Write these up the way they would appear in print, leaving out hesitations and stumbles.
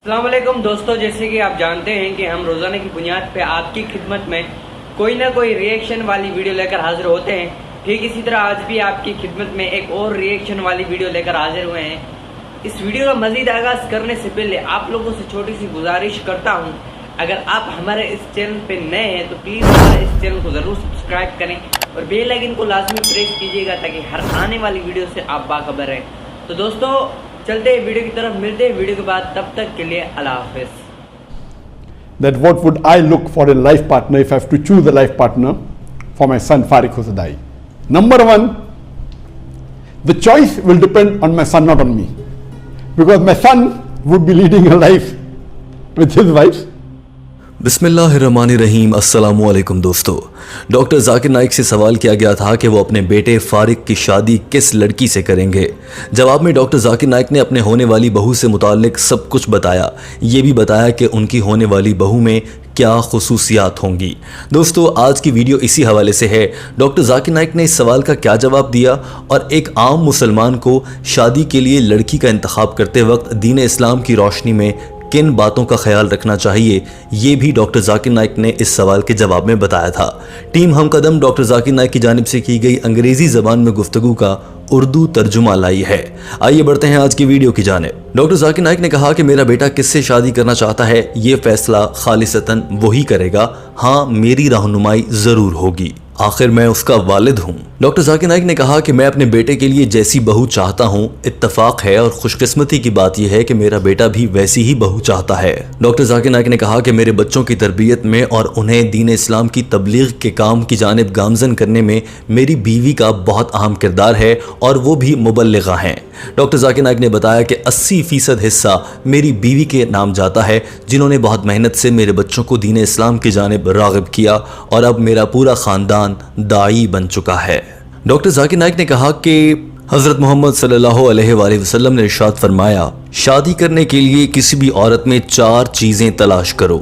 अस्सलाम वालेकुम दोस्तों, जैसे कि आप जानते हैं कि हम रोज़ाना की बुनियाद पे आपकी खिदमत में कोई ना कोई रिएक्शन वाली वीडियो लेकर हाजिर होते हैं। ठीक इसी तरह आज भी आपकी खिदमत में एक और रिएक्शन वाली वीडियो लेकर हाजिर हुए हैं। इस वीडियो का मज़ीद आगाज़ करने से पहले आप लोगों से छोटी सी गुजारिश करता हूँ, अगर आप हमारे इस चैनल पे नए हैं तो प्लीज़ हमारे इस चैनल को ज़रूर सब्सक्राइब करें और बेल आइकन को लाजमी प्रेस कीजिएगा ताकि हर आने वाली वीडियो से आप बाखबर रहें। तो दोस्तों चलते हैं वीडियो की तरफ, मिलते हैं वीडियो के बाद, तब तक के लिए अल्लाह हाफिज़। That what would I look for a life partner if I have to choose a life partner for my son Farik Husadai? Number one, the choice will depend on my son, not on me, because my son would be leading a life with his wife. बिस्मिल्लाहिर्रहमानिर्रहीम। अस्सलामु अलैकुम दोस्तों, doctor Zakir Naik से सवाल किया गया था कि वो अपने बेटे फारिक की शादी किस लड़की से करेंगे। जवाब में डॉक्टर जाकिर नाइक ने अपने होने वाली बहू से मुताल्लिक सब कुछ बताया। ये भी बताया कि उनकी होने वाली बहू में क्या खुसूसियात होंगी। दोस्तों आज की वीडियो इसी हवाले से है, डॉक्टर जाकिर नाइक ने इस सवाल का क्या जवाब दिया और एक आम मुसलमान को शादी के लिए लड़की का इंतखाब करते वक्त दीन इस्लाम की रोशनी में किन बातों का ख्याल रखना चाहिए, ये भी डॉक्टर जाकिर नाइक ने इस सवाल के जवाब में बताया था। टीम हम कदम डॉक्टर जाकिर नाइक की जानिब से की गई अंग्रेज़ी ज़बान में गुफ्तगू का उर्दू तर्जुमा लाई है। आइए बढ़ते हैं आज की वीडियो की जानिब। डॉक्टर जाकिर नाइक ने कहा कि मेरा बेटा किससे शादी करना चाहता है ये फैसला खालिसतन वही करेगा। हाँ, मेरी रहनुमाई ज़रूर होगी, आखिर मैं उसका वालिद हूँ। डॉक्टर जाकिर नाइक ने कहा कि मैं अपने बेटे के लिए जैसी बहू चाहता हूँ, इत्तफाक है और खुशकिस्मती की बात यह है कि मेरा बेटा भी वैसी ही बहू चाहता है। डॉक्टर जाकिर नाइक ने कहा कि मेरे बच्चों की तरबियत में और उन्हें दीन इस्लाम की तबलीग के काम की जानिब गामजन करने में मेरी बीवी का बहुत अहम किरदार है और वो भी मुबल्लिगा हैं। डॉक्टर जाकिर नाइक ने बताया कि 80% हिस्सा मेरी बीवी के नाम जाता है, जिन्होंने बहुत मेहनत से मेरे बच्चों को दीन इस्लाम की जानिब राग़िब किया और अब मेरा पूरा ख़ानदान दाई बन चुका है। डॉक्टर जाकिर नाइक ने कहा कि हज़रत मोहम्मद सल्लल्लाहु अलैहि वसल्लम ने इरशाद फरमाया, शादी करने के लिए किसी भी औरत में 4 चीज़ें तलाश करो: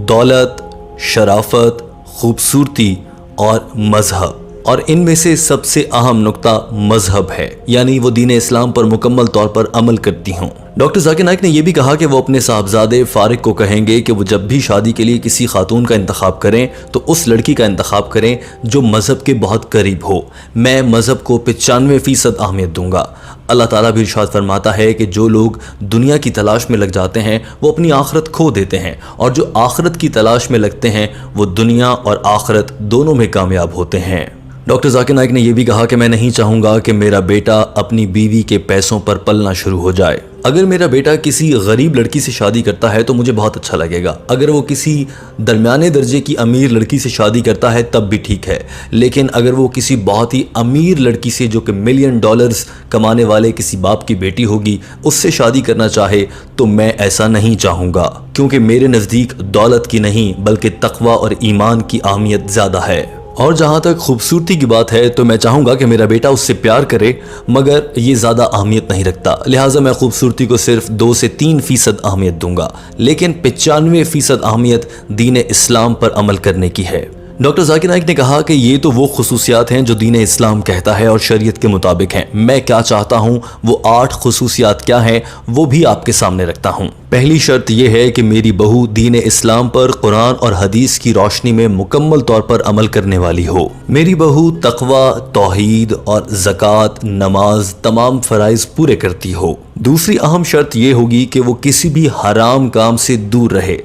दौलत, शराफत, खूबसूरती और मजहब। और इनमें से सबसे अहम नुक्ता मजहब है, यानी वो दीन इस्लाम पर मुकम्मल तौर पर अमल करती हों। डॉक्टर जाकिर नाइक ने यह भी कहा कि वो अपने साहबजादे फारिक को कहेंगे कि वो जब भी शादी के लिए किसी खातून का इंतखाब करें तो उस लड़की का इंतखाब करें जो मज़हब के बहुत करीब हो। मैं मज़हब को 95% अहमियत दूंगा। अल्लाह ताला भी इरशाद फरमाता है कि जो लोग दुनिया की तलाश में लग जाते हैं वो अपनी आखिरत खो देते हैं, और जो आखिरत की तलाश में लगते हैं वो दुनिया और आखिरत दोनों में कामयाब होते हैं। डॉक्टर जाकिर नाइक ने यह भी कहा कि मैं नहीं चाहूँगा कि मेरा बेटा अपनी बीवी के पैसों पर पलना शुरू हो जाए। अगर मेरा बेटा किसी गरीब लड़की से शादी करता है तो मुझे बहुत अच्छा लगेगा। अगर वो किसी दरमियाने दर्जे की अमीर लड़की से शादी करता है तब भी ठीक है, लेकिन अगर वो किसी बहुत ही अमीर लड़की से जो कि $1,000,000 कमाने वाले किसी बाप की बेटी होगी उससे शादी करना चाहे तो मैं ऐसा नहीं चाहूँगा, क्योंकि मेरे नज़दीक दौलत की नहीं बल्कि तक़वा और ईमान की अहमियत ज़्यादा है। और जहाँ तक खूबसूरती की बात है तो मैं चाहूँगा कि मेरा बेटा उससे प्यार करे, मगर ये ज़्यादा अहमियत नहीं रखता, लिहाजा मैं खूबसूरती को सिर्फ 2 से 3% अहमियत दूंगा, लेकिन 95% अहमियत दीन इस्लाम पर अमल करने की है। डॉक्टर जाकिर नाइक ने कहा कि ये तो वो खुसूसियात हैं जो दीन इस्लाम कहता है और शरीयत के मुताबिक हैं। मैं क्या चाहता हूँ वो 8 खुसूसियात क्या हैं वो भी आपके सामने रखता हूँ। पहली शर्त यह है कि मेरी बहू दीन इस्लाम पर कुरान और हदीस की रोशनी में मुकम्मल तौर पर अमल करने वाली हो। मेरी बहू तक़वा, तौहीद और ज़कात, नमाज, तमाम फ़राइज़ पूरे करती हो। दूसरी अहम शर्त यह होगी कि वो किसी भी हराम काम से दूर रहे,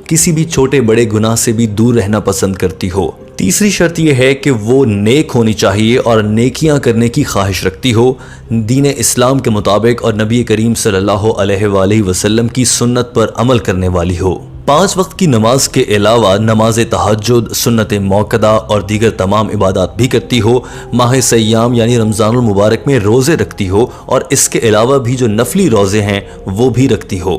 किसी भी छोटे बड़े गुनाह से भी दूर रहना पसंद करती हो। तीसरी शर्त यह है कि वो नेक होनी चाहिए और नेकियां करने की ख्वाहिश रखती हो दीन इस्लाम के मुताबिक और नबी करीम सल्लल्लाहु अलैहि वसल्लम की सुन्नत पर अमल करने वाली हो। 5 वक्त की नमाज के अलावा नमाज तहज्जुद, सुन्नत मौक़दा और दीगर तमाम इबादत भी करती हो। माह सय्याम यानी रमज़ानुल मुबारक में रोज़े रखती हो और इसके अलावा भी जो नफली रोज़े हैं वो भी रखती हो।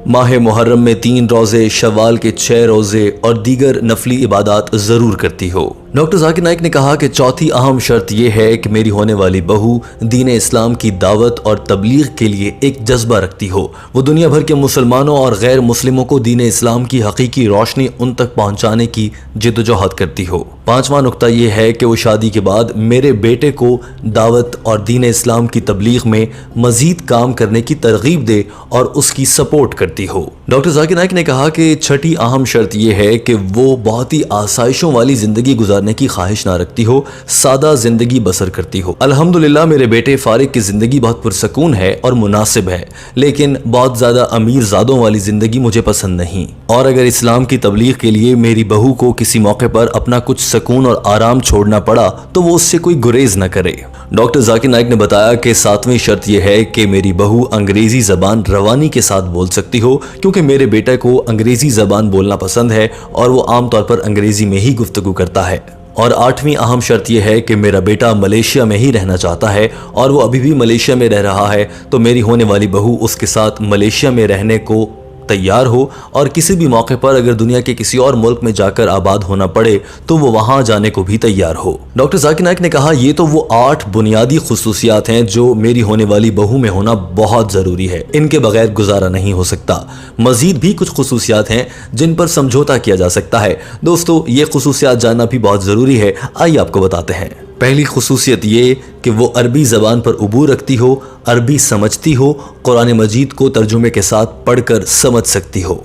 माह मुहर्रम में 3 रोज़े, शव्वाल के 6 रोज़े और दीगर नफली इबादत ज़रूर करती हो। डॉक्टर जाकिर नाइक ने कहा कि चौथी अहम शर्त यह है कि मेरी होने वाली बहू दीन इस्लाम की दावत और तबलीग के लिए एक जज्बा रखती हो। वो दुनिया भर के मुसलमानों और गैर मुस्लिमों को दीन इस्लाम की हकीकी रोशनी उन तक पहुंचाने की जिद्दोजहद करती हो। पांचवा नुक्ता यह है कि वो शादी के बाद मेरे बेटे को दावत और दीन इस्लाम की तबलीग में मजीद काम करने की तरगीब दे और उसकी सपोर्ट करती हो। डॉक्टर जाकिर नाइक ने कहा कि छठी अहम शर्त यह है कि वो बहुत ही आसाइशों वाली जिंदगी गुजारने की ख्वाहिश ना रखती हो, सादा जिंदगी बसर करती हो। अल्हम्दुलिल्लाह मेरे बेटे फारिक की जिंदगी बहुत पुरसकून है और मुनासिब है, लेकिन बहुत ज्यादा अमीर ज़ादों वाली जिंदगी मुझे पसंद नहीं। और अगर इस्लाम की तबलीग के लिए मेरी बहू को किसी मौके पर अपना कुछ सुकून और आराम छोड़ना पड़ा तो वो उससे कोई गुरेज न करे। डॉक्टर जाकिर नाइक ने बताया कि सातवीं शर्त यह है कि मेरी बहू अंग्रेजी जबान रवानी के साथ बोल सकती हो, क्योंकि मेरे बेटे को अंग्रेजी जबान बोलना पसंद है और वो आमतौर पर अंग्रेजी में ही गुफ्तगू करता है। और आठवीं अहम शर्त यह है कि मेरा बेटा मलेशिया में ही रहना चाहता है और वो अभी भी मलेशिया में रह रहा है, तो मेरी होने वाली बहू उसके साथ मलेशिया में रहने को तैयार हो और किसी भी मौके पर अगर दुनिया के किसी और मुल्क में जाकर आबाद होना पड़े तो वो वहां जाने को भी तैयार हो। डॉक्टर जाकिर नाइक ने कहा ये तो वो 8 बुनियादी खुसूसियात हैं जो मेरी होने वाली बहू में होना बहुत ज़रूरी है, इनके बगैर गुजारा नहीं हो सकता। मजीद भी कुछ खुसूसियात हैं जिन पर समझौता किया जा सकता है। दोस्तों ये खुसूसियात जानना भी बहुत ज़रूरी है, आइए आपको बताते हैं। पहली खुसूसियत ये कि वो अरबी ज़बान पर उबूर रखती हो, अरबी समझती हो, कुरान मजीद को तर्जुमे के साथ पढ़कर समझ सकती हो।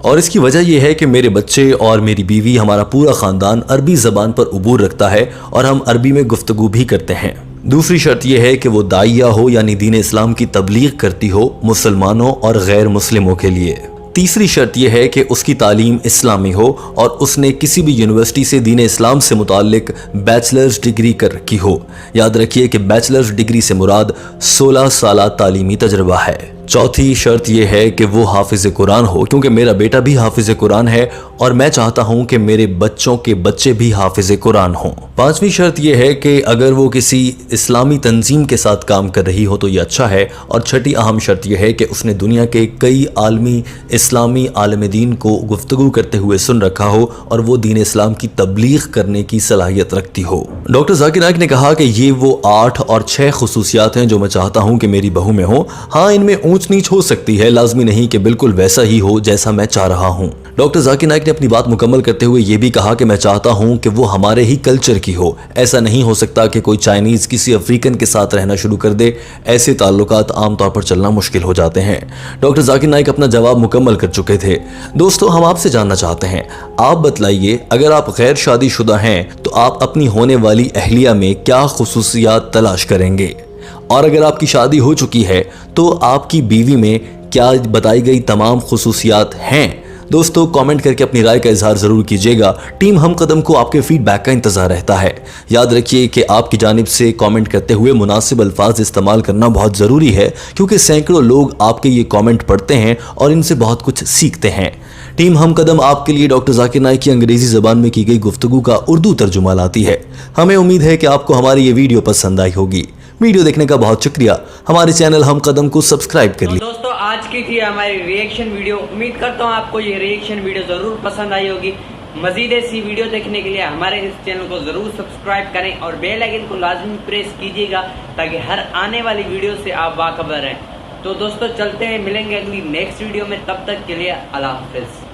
और इसकी वजह यह है कि मेरे बच्चे और मेरी बीवी, हमारा पूरा ख़ानदान अरबी ज़बान पर उबूर रखता है और हम अरबी में गुफ्तगू भी करते हैं। दूसरी शर्त यह है कि वो दाइया हो, यानी दीन इस्लाम की तबलीग करती हो मुसलमानों और गैर मुस्लिमों के लिए। तीसरी शर्त यह है कि उसकी तालीम इस्लामी हो और उसने किसी भी यूनिवर्सिटी से दीन इस्लाम से मुताल्लिक बैचलर्स डिग्री कर रखी हो। याद रखिए कि बैचलर्स डिग्री से मुराद 16 साल तालीमी तजर्बा है। चौथी शर्त यह है कि वो हाफिज कुरान हो, क्योंकि मेरा बेटा भी हाफिज कुरान है और मैं चाहता हूं कि मेरे बच्चों के बच्चे भी हाफिज कुरान हों। पांचवी शर्त यह है कि अगर वो किसी इस्लामी तंजीम के साथ काम कर रही हो तो ये अच्छा है। और छठी अहम शर्त यह है कि उसने दुनिया के कई आलमी इस्लामी आलम दीन को गुफ्तगू करते हुए सुन रखा हो और वो दीन इस्लाम की तबलीग करने की सलाहियत रखती हो। डॉक्टर जाकिर नाइक ने कहा कि ये वो 8 और 6 खुसूसियात हैं जो मैं चाहता हूँ कि मेरी बहू में हो। हाँ, इनमें ऊंच नीच हो सकती है, लाजमी नहीं कि बिल्कुल वैसा ही हो जैसा मैं चाह रहा हूँ। डॉक्टर जाकिर नाइक ने अपनी बात मुकम्मल करते हुए ये भी कहा कि मैं चाहता हूँ कि वो हमारे ही कल्चर की हो। ऐसा नहीं हो सकता कि कोई चाइनीज़ किसी अफ्रीकन के साथ रहना शुरू कर दे, ऐसे ताल्लुकात आमतौर पर चलना मुश्किल हो जाते हैं। डॉक्टर जाकिर नाइक अपना जवाब मुकम्मल कर चुके थे। दोस्तों, हम आपसे जानना चाहते हैं, आप बतलाइए अगर आप गैर शादीशुदा हैं तो आप अपनी होने वाली अहलिया में क्या खुसूसियात तलाश करेंगे, और अगर आपकी शादी हो चुकी है तो आपकी बीवी में क्या बताई गई तमाम खुसूसियात हैं। दोस्तों, कमेंट करके अपनी राय का इजहार ज़रूर कीजिएगा। टीम हम कदम को आपके फीडबैक का इंतज़ार रहता है। याद रखिए कि आपकी जानिब से कमेंट करते हुए मुनासिब अल्फाज इस्तेमाल करना बहुत ज़रूरी है, क्योंकि सैकड़ों लोग आपके ये कमेंट पढ़ते हैं और इनसे बहुत कुछ सीखते हैं। टीम हम कदम आपके लिए डॉक्टर जाकिर नाइक की अंग्रेजी ज़बान में की गई गुफ्तगू का उर्दू तर्जुमा लाती है। हमें उम्मीद है कि आपको हमारी ये वीडियो पसंद आई होगी। वीडियो देखने का बहुत शुक्रिया। हमारे चैनल हम कदम को सब्सक्राइब कर लीजिए। दोस्तों, आज की थी हमारी रिएक्शन वीडियो। उम्मीद करता हूँ आपको ये रिएक्शन वीडियो जरूर पसंद आई होगी। मजीद ऐसी वीडियो देखने के लिए हमारे इस चैनल को जरूर सब्सक्राइब करें और बेल आइकन को लाजमी प्रेस कीजिएगा ताकि हर आने वाली वीडियो से आप बाखबर रहें। तो दोस्तों, चलते हैं, मिलेंगे अगली नेक्स्ट वीडियो में। तब तक के लिए अल्लाह हाफिज।